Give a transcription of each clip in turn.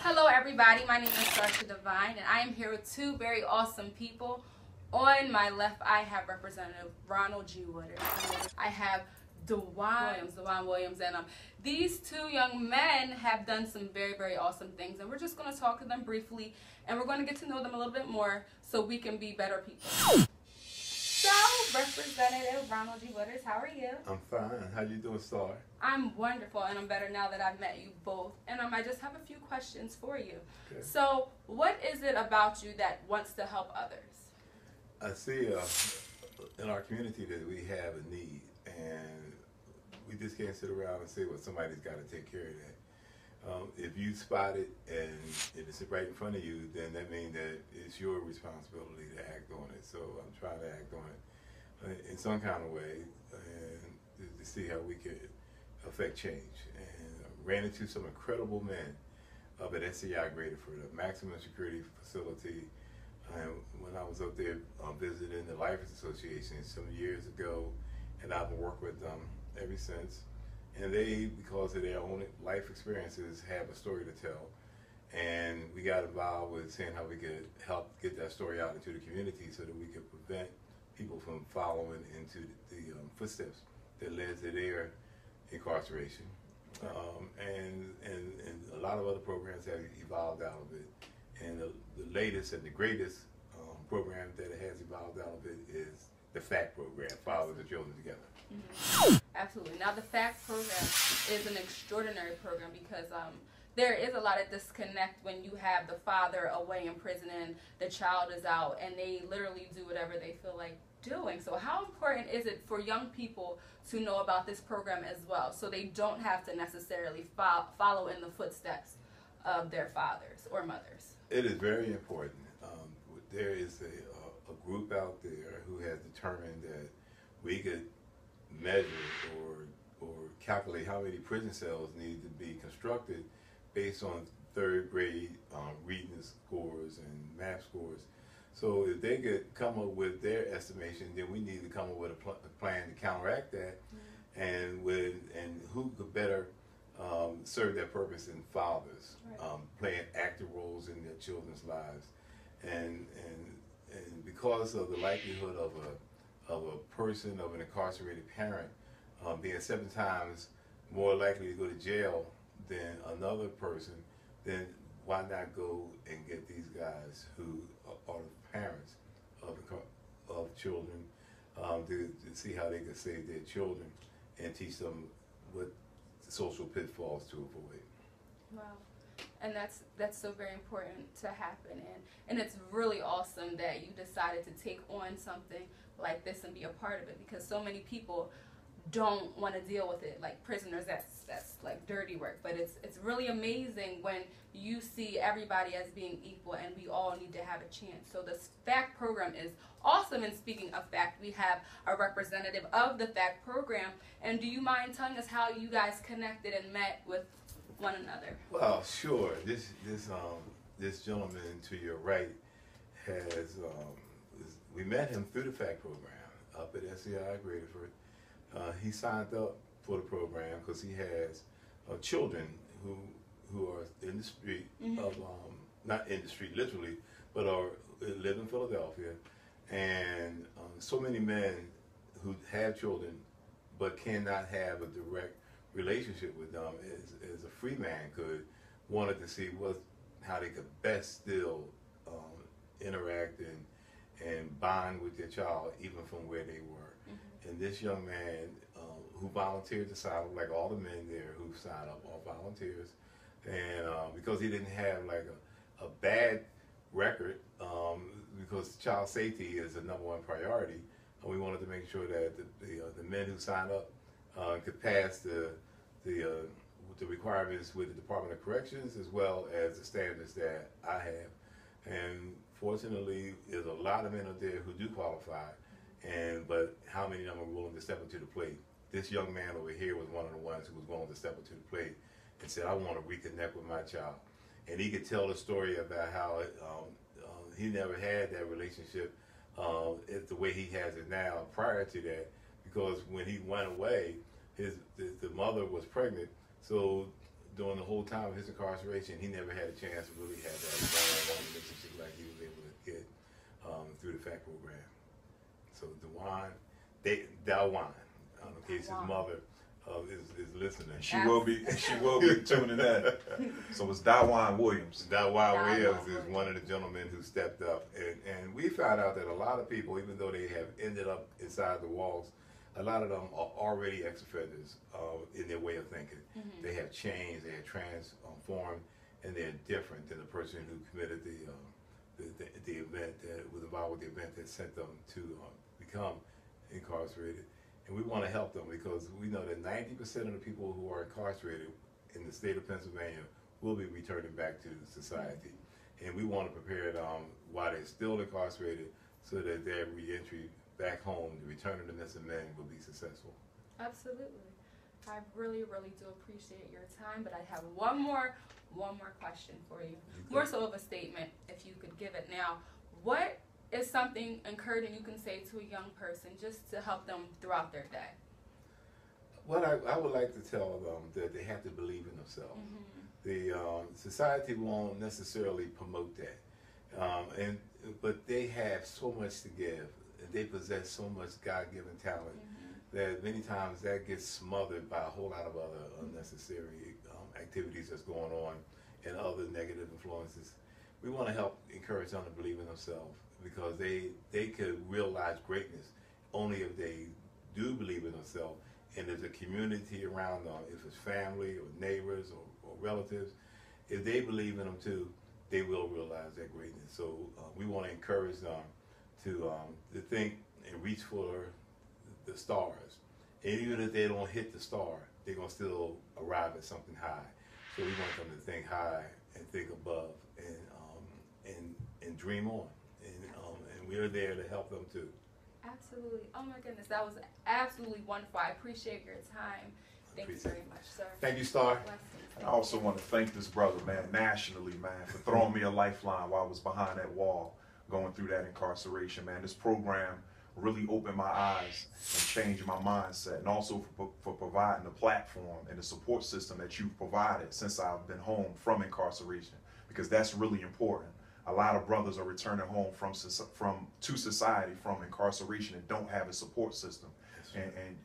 Hello everybody, my name is Sasha Divine and I am here with two very awesome people. On my left I have Representative Ronald G. I have Dawan Williams, and these two young men have done some very awesome things, and we're just going to talk to them briefly and we're going to get to know them a little bit more so we can be better people. So, Representative Ronald G. Waters, how are you? I'm fine. How you doing, Star? I'm wonderful, and I'm better now that I've met you both. And I just have a few questions for you. Okay. So, what is it about you that wants to help others? I see in our community that we have a need, and we just can't sit around and say, well, somebody's got to take care of that. If you spot it and it's right in front of you, then that means that it's your responsibility to act on it. So I'm trying to act on it in some kind of way and to see how we could affect change. And I ran into some incredible men up at SCI Graterford, a maximum security facility. And when I was up there visiting the Lifers Association some years ago, and I've been working with them ever since. And they, because of their own life experiences, have a story to tell. And we got involved with seeing how we could help get that story out into the community so that we could prevent people from following into the footsteps that led to their incarceration. And a lot of other programs have evolved out of it. And the latest and the greatest program that has evolved out of it is the F.A.C.T program, Fathers and Children Together. Mm-hmm. Absolutely. Now the F.A.C.T program is an extraordinary program because there is a lot of disconnect when you have the father away in prison and the child is out and they literally do whatever they feel like doing. So how important is it for young people to know about this program as well so they don't have to necessarily follow in the footsteps of their fathers or mothers? It is very important. There is a group out there who has determined that we could measure or calculate how many prison cells need to be constructed based on third grade reading scores and math scores. So if they could come up with their estimation, then we need to come up with a plan to counteract that. Mm-hmm. and who could better serve that purpose than fathers, right. Playing active roles in their children's lives. And because of the likelihood of a person, of an incarcerated parent, being 7 times more likely to go to jail than another person, then why not go and get these guys who are the parents of children to see how they can save their children and teach them what social pitfalls to avoid. Wow. And that's so very important to happen, and it's really awesome that you decided to take on something like this and be a part of it, because so many people don't want to deal with it like prisoners. That's like dirty work, but it's really amazing when you see everybody as being equal and we all need to have a chance. So this F.A.C.T program is awesome. And speaking of F.A.C.T, we have a representative of the F.A.C.T program, and do you mind telling us how you guys connected and met with one another? Well, sure. This gentleman to your right has we met him through the F.A.C.T program up at SCI Graterford. He signed up for the program because he has children who are in the street, mm-hmm. of not in the street literally, but live in Philadelphia, and so many men who have children but cannot have a direct relationship with them as a free man could, wanted to see how they could best still interact and bond with their child even from where they were. Mm-hmm. And this young man who volunteered to sign up, like all the men there who signed up, all volunteers, and because he didn't have like a bad record, because child safety is the #1 priority, we wanted to make sure that the men who signed up could pass the requirements with the Department of Corrections as well as the standards that I have. And fortunately, there's a lot of men out there who do qualify, but how many of them are willing to step into the plate? This young man over here was one of the ones who was willing to step into the plate and said, I want to reconnect with my child. And he could tell the story about how he never had that relationship the way he has it now prior to that, because when he went away, the mother was pregnant, so during the whole time of his incarceration, he never had a chance to really have that one-on-one relationship like he was able to get through the F.A.C.T program. So Dawan, in case his mother is listening. She will be tuning in. So it's Dawan Williams. Dawan Williams is one of the gentlemen who stepped up, and we found out that a lot of people, even though they have ended up inside the walls, a lot of them are already ex-offenders in their way of thinking. Mm-hmm. They have changed, they have transformed, and they're different than the person who committed the event that was involved with the event that sent them to become incarcerated. And we want to help them because we know that 90% of the people who are incarcerated in the state of Pennsylvania will be returning back to society. And we want to prepare them while they're still incarcerated so that their reentry back home, the return of the missing men, will be successful. Absolutely. I really, really do appreciate your time, but I have one more question for you. More so of a statement, if you could give it now. What is something encouraging you can say to a young person just to help them throughout their day? Well, I would like to tell them that they have to believe in themselves. Mm-hmm. The society won't necessarily promote that, but they have so much to give. They possess so much God-given talent that many times that gets smothered by a whole lot of other unnecessary activities that's going on and other negative influences. We want to help encourage them to believe in themselves because they could realize greatness only if they do believe in themselves, and there's a community around them, if it's family or neighbors or relatives, if they believe in them too, they will realize that greatness. So we want to encourage them to think and reach for the stars. And even if they don't hit the star, they're going to still arrive at something high. So we want them to think high and think above and dream on. And we're there to help them too. Absolutely. Oh my goodness, that was absolutely wonderful. I appreciate your time. Thank you very much, sir. Thank you, Star. I also want to thank this brother, man, nationally, man, for throwing me a lifeline while I was behind that wall, going through that incarceration, man. This program really opened my eyes and changed my mindset, and also for providing the platform and the support system that you've provided since I've been home from incarceration, because that's really important. A lot of brothers are returning home to society from incarceration and don't have a support system. And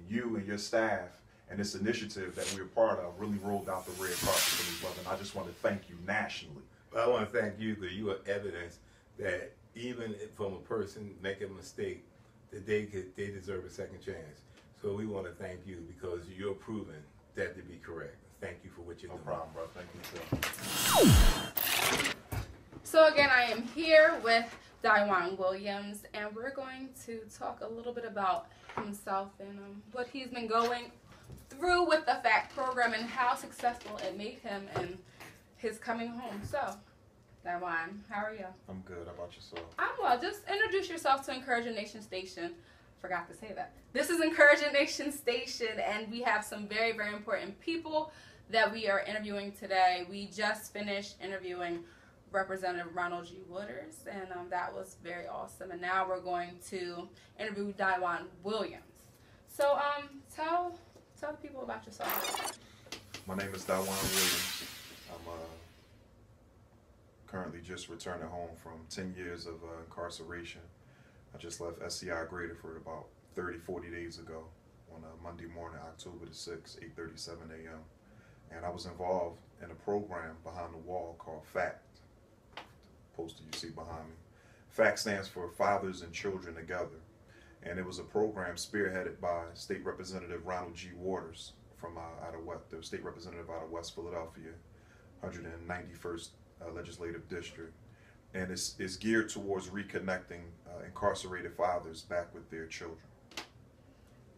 you and your staff and this initiative that we're part of really rolled out the red carpet for me, brother. And I just want to thank you nationally. I want to thank you because you are evidence that even from a person making a mistake, that they deserve a second chance. So we want to thank you because you're proving that to be correct. Thank you for what you're doing. No problem, bro. Thank you, too. So again, I am here with Dawan Williams, and we're going to talk a little bit about himself and what he's been going through with the F.A.C.T program and how successful it made him in his coming home. So, Dawan, how are you? I'm good. How about yourself? I'm well. Just introduce yourself to Encouraging Nation Station. Forgot to say that. This is Encouraging Nation Station, and we have some very, very important people that we are interviewing today. We just finished interviewing Representative Ronald G. and that was very awesome. And now we're going to interview Dawan Williams. So, tell the people about yourself. My name is Dawan Williams. I'm currently just returning home from 10 years of incarceration. I just left SCI Graterford about 30-40 days ago on a Monday morning, October the 6th, 8:37 a.m. And I was involved in a program behind the wall called F.A.C.T. Poster you see behind me. F.A.C.T stands for Fathers and Children Together, and it was a program spearheaded by State Representative Ronald G from the State Representative out of West Philadelphia, 191st Legislative District, and it's geared towards reconnecting incarcerated fathers back with their children.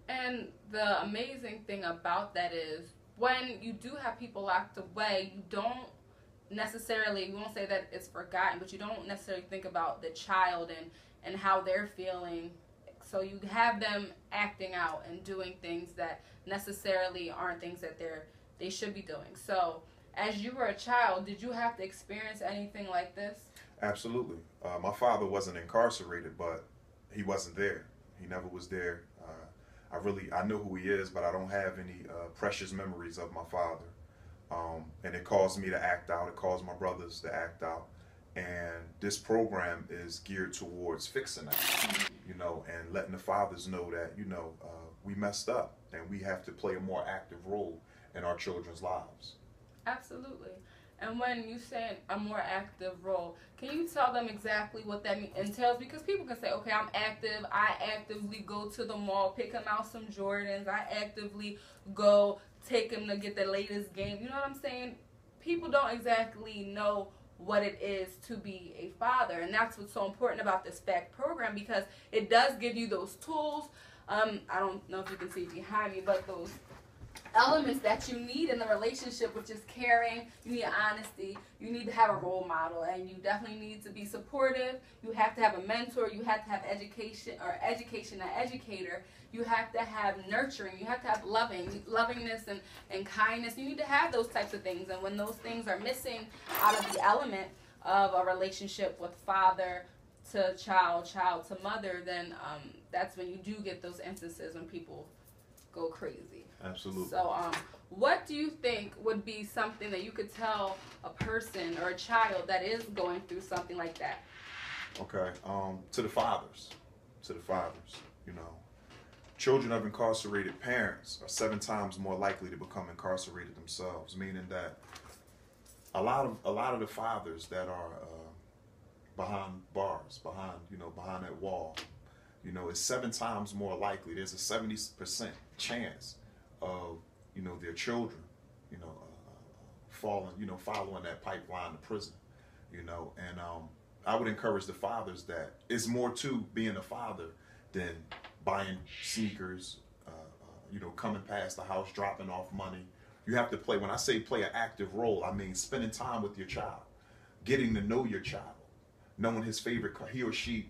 And the amazing thing about that is when you do have people locked away, you don't necessarily, we won't say that it's forgotten, but you don't necessarily think about the child and how they're feeling. So you have them acting out and doing things that necessarily aren't things that they should be doing. So as you were a child, did you have to experience anything like this? Absolutely. My father wasn't incarcerated, but he wasn't there. He never was there. I know who he is, but I don't have any precious memories of my father. And it caused me to act out. It caused my brothers to act out. And this program is geared towards fixing that, you know, and letting the fathers know that, you know, we messed up and we have to play a more active role in our children's lives. Absolutely. And when you say a more active role, can you tell them exactly what that entails? Because people can say, okay, I'm active. I actively go to the mall, pick them out some Jordans. I actively go take them to get the latest game. You know what I'm saying? People don't exactly know what it is to be a father. And that's what's so important about this F.A.C.T program, because it does give you those tools. I don't know if you can see behind me, but those elements that you need in the relationship, which is caring, you need honesty, you need to have a role model, and you definitely need to be supportive. You have to have a mentor, you have to have education, an educator. You have to have nurturing, you have to have lovingness and kindness. You need to have those types of things, and when those things are missing out of the element of a relationship with father to child, child to mother, then that's when you do get those instances when people go crazy. Absolutely. So, what do you think would be something that you could tell a person or a child that is going through something like that? Okay. To the fathers, you know, children of incarcerated parents are 7 times more likely to become incarcerated themselves, meaning that a lot of the fathers that are behind bars, behind that wall, you know, is 7 times more likely. There's a 70% chance of, you know, their children, you know, following that pipeline to prison, you know. And I would encourage the fathers that it's more to being a father than buying sneakers, you know, coming past the house, dropping off money. You have to play. When I say play an active role, I mean spending time with your child, getting to know your child, knowing his favorite, he or she,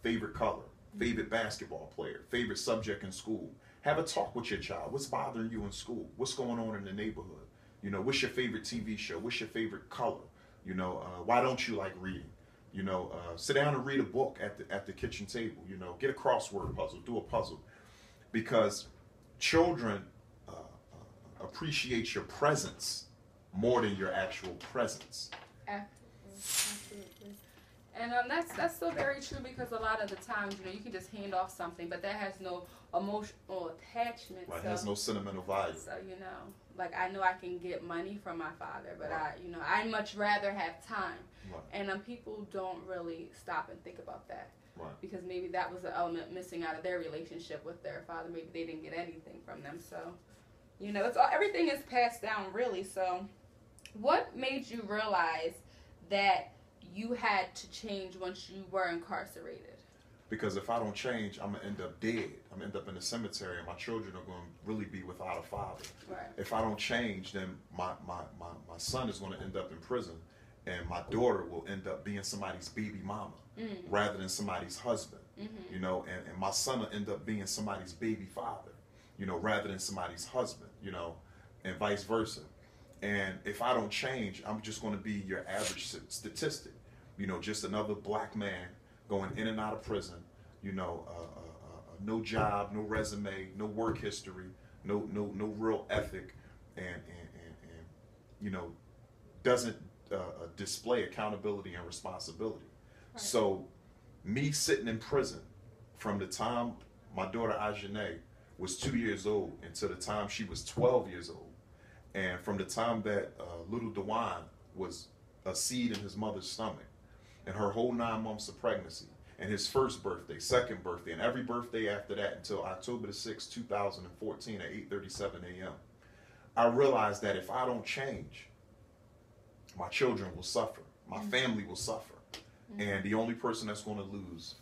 favorite color, favorite basketball player, favorite subject in school. Have a talk with your child. What's bothering you in school? What's going on in the neighborhood? You know, what's your favorite TV show? What's your favorite color? You know, why don't you like reading? You know, sit down and read a book at the kitchen table. You know, get a crossword puzzle, do a puzzle, because children appreciate your presence more than your actual presence. Absolutely. And that's so very true, because a lot of the times, you know, you can just hand off something, but that has no emotional attachment. Right, it has no sentimental value. So, you know, like I know I can get money from my father, but I'd much rather have time. Right. And people don't really stop and think about that. Right. Because maybe that was the element missing out of their relationship with their father. Maybe they didn't get anything from them. So, you know, everything is passed down, really. So, what made you realize that you had to change once you were incarcerated? Because if I don't change, I'm going to end up dead. I'm going to end up in the cemetery, and my children are going to really be without a father. Right. If I don't change, then my son is going to end up in prison, and my daughter will end up being somebody's baby mama rather than somebody's husband. You know, and my son will end up being somebody's baby father, you know, rather than somebody's husband, you know, and vice versa. And if I don't change, I'm just going to be your average statistic, you know, just another black man going in and out of prison, you know, no job, no resume, no work history, no real ethic, and you know, doesn't display accountability and responsibility. Right. So me sitting in prison from the time my daughter Ajane was 2 years old until the time she was 12 years old, and from the time that little Dawan was a seed in his mother's stomach, and her whole 9 months of pregnancy, and his first birthday, second birthday, and every birthday after that until October the 6th, 2014 at 8:37 a.m. I realized that if I don't change, my children will suffer, my family will suffer, and the only person that's going to lose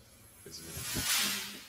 is me.